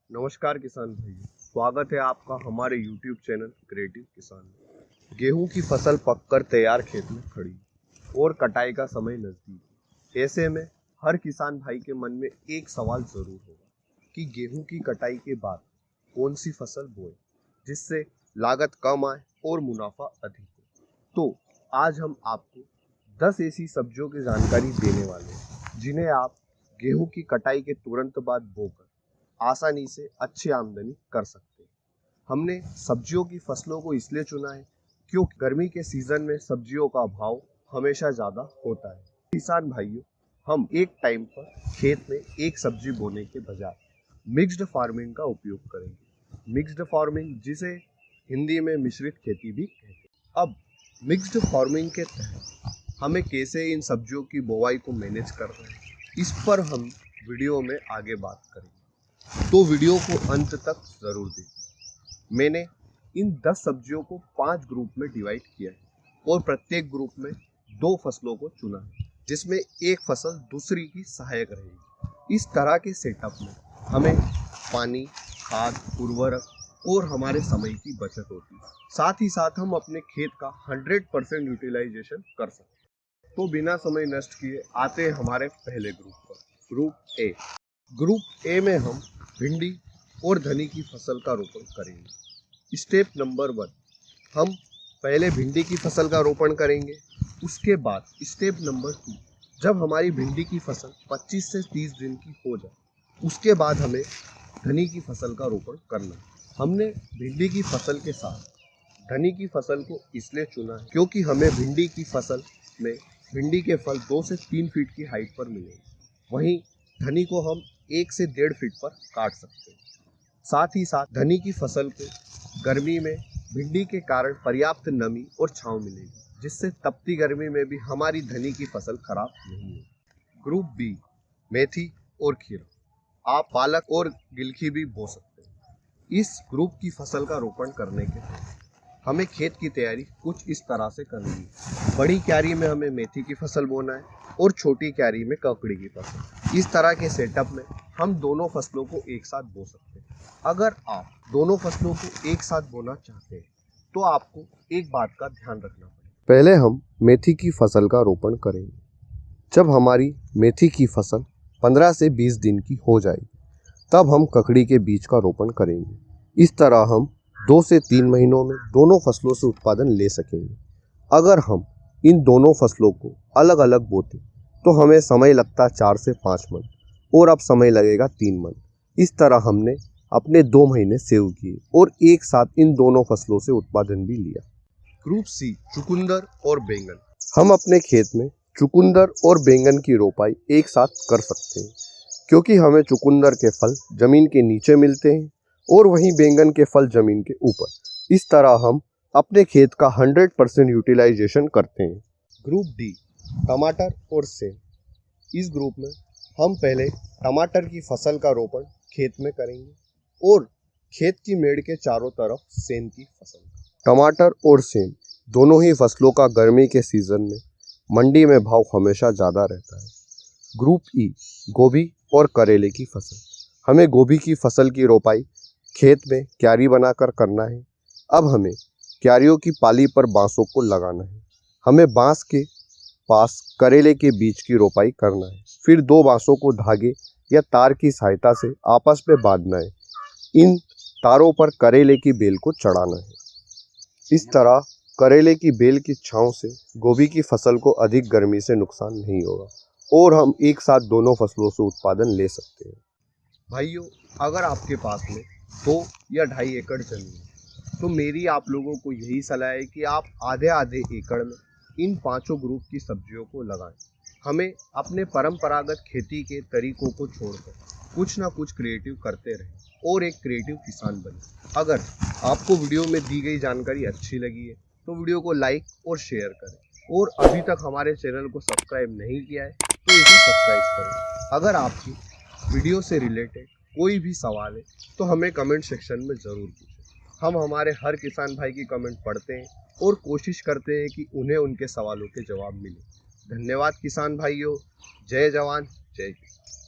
नमस्कार किसान भाई, स्वागत है आपका हमारे YouTube चैनल क्रिएटिव किसान में। गेहूं की फसल पककर तैयार खेत में खड़ी और कटाई का समय नजदीक। ऐसे में हर किसान भाई के मन में एक सवाल जरूर होगा कि गेहूं की कटाई के बाद कौन सी फसल बोए जिससे लागत कम आए और मुनाफा अधिक हो। तो आज हम आपको 10 ऐसी सब्जियों की जानकारी देने वाले हैं जिन्हें आप गेहूं की कटाई के तुरंत बाद बोकर आसानी से अच्छी आमदनी कर सकते हैं। हमने सब्जियों की फसलों को इसलिए चुना है क्योंकि गर्मी के सीजन में सब्जियों का भाव हमेशा ज़्यादा होता है। किसान भाइयों, हम एक टाइम पर खेत में एक सब्जी बोने के बजाय मिक्स्ड फार्मिंग का उपयोग करेंगे। मिक्स्ड फार्मिंग, जिसे हिंदी में मिश्रित खेती भी कहते हैं। अब मिक्स्ड फार्मिंग के तहत हमें कैसे इन सब्जियों की बुवाई को मैनेज कर रहे हैं, इस पर हम वीडियो में आगे बात करेंगे, तो वीडियो को अंत तक ज़रूर देखें। मैंने इन 10 सब्जियों को 5 ग्रुप में डिवाइड किया है और प्रत्येक ग्रुप में 2 फसलों को चुना है, जिसमें एक फसल दूसरी की सहायक रहेगी। इस तरह के सेटअप में हमें पानी, खाद, उर्वरक और हमारे समय की बचत होती है। साथ ही साथ हम अपने खेत का 100% यूटिलाइजेशन कर सकते हैं। तो बिना समय नष्ट किए आते हैं हमारे पहले ग्रुप पर, ग्रुप ए। ग्रुप ए में हम भिंडी और धनी की फसल का रोपण करेंगे। स्टेप नंबर 1, हम पहले भिंडी की फसल का रोपण करेंगे। उसके बाद स्टेप नंबर 2, जब हमारी भिंडी की फसल 25 से 30 दिन की हो जाए, उसके बाद हमें धनी की फसल का रोपण करना है। हमने भिंडी की फसल के साथ धनी की फसल को इसलिए चुना है क्योंकि हमें भिंडी की फसल में भिंडी के फल 2 से 3 फीट की हाइट पर मिलेंगे। वहीं धनी को हम 1 से 1.5 फीट पर काट सकते हैं। साथ ही साथ धनी की फसल को गर्मी में भिंडी के कारण पर्याप्त नमी और छांव मिलेगी, जिससे तपती गर्मी में भी हमारी धनी की फसल खराब नहीं होगी। ग्रुप बी, मेथी और खीरा। आप पालक और गिलकी भी बो सकते हैं। इस ग्रुप की फसल का रोपण करने के बाद हमें खेत की तैयारी कुछ इस तरह से करनी है। बड़ी क्यारी में हमें मेथी की फसल बोना है और छोटी क्यारी में ककड़ी की फसल। इस तरह के सेटअप में हम दोनों फसलों को एक साथ बो सकते हैं। अगर आप दोनों फसलों को एक साथ बोना चाहते हैं तो आपको एक बात का ध्यान रखना पड़ेगा। पहले हम मेथी की फसल का रोपण करेंगे। जब हमारी मेथी की फसल 15 से 20 दिन की हो जाएगी, तब हम ककड़ी के बीज का रोपण करेंगे। इस तरह हम 2 से 3 महीनों में दोनों फसलों से उत्पादन ले सकेंगे। अगर हम इन दोनों फसलों को अलग अलग बोते तो हमें समय लगता 4 से 5 मंथ और अब समय लगेगा 3 मंथ। इस तरह हमने अपने 2 महीने सेव किए और एक साथ इन दोनों फसलों से उत्पादन भी लिया। ग्रुप सी, चुकंदर और बैंगन। हम अपने खेत में चुकंदर और बैंगन की रोपाई एक साथ कर सकते हैं, क्योंकि हमें चुकंदर के फल जमीन के नीचे मिलते हैं और वहीं बैंगन के फल जमीन के ऊपर। इस तरह हम अपने खेत का 100% यूटिलाइजेशन करते हैं। ग्रुप डी, टमाटर और सेम। इस ग्रुप में हम पहले टमाटर की फसल का रोपण खेत में करेंगे और खेत की मेड़ के चारों तरफ सेम की फसल। टमाटर और सेम दोनों ही फसलों का गर्मी के सीजन में मंडी में भाव हमेशा ज़्यादा रहता है। ग्रुप ई, गोभी और करेले की फसल। हमें गोभी की फसल की रोपाई खेत में क्यारी बनाकर करना है। अब हमें क्यारियों की पाली पर बांसों को लगाना है। हमें बांस के पास करेले के बीज की रोपाई करना है। फिर 2 बांसों को धागे या तार की सहायता से आपस में बांधना है। इन तारों पर करेले की बेल को चढ़ाना है। इस तरह करेले की बेल की छांव से गोभी की फसल को अधिक गर्मी से नुकसान नहीं होगा और हम एक साथ दोनों फसलों से उत्पादन ले सकते हैं। भाइयों, अगर आपके पास में 2 या 2.5 एकड़ जमीन है तो मेरी आप लोगों को यही सलाह है कि आप आधे आधे एकड़ में इन 5 ग्रुप की सब्जियों को लगाएं। हमें अपने परंपरागत खेती के तरीकों को छोड़कर कुछ ना कुछ क्रिएटिव करते रहें और एक क्रिएटिव किसान बने। अगर आपको वीडियो में दी गई जानकारी अच्छी लगी है तो वीडियो को लाइक और शेयर करें और अभी तक हमारे चैनल को सब्सक्राइब नहीं किया है तो इसे सब्सक्राइब करें। अगर आपकी वीडियो से रिलेटेड कोई भी सवाल है तो हमें कमेंट सेक्शन में ज़रूर पूछें। हम हमारे हर किसान भाई की कमेंट पढ़ते हैं और कोशिश करते हैं कि उन्हें उनके सवालों के जवाब मिले। धन्यवाद किसान भाइयों। जय जवान जय किसान।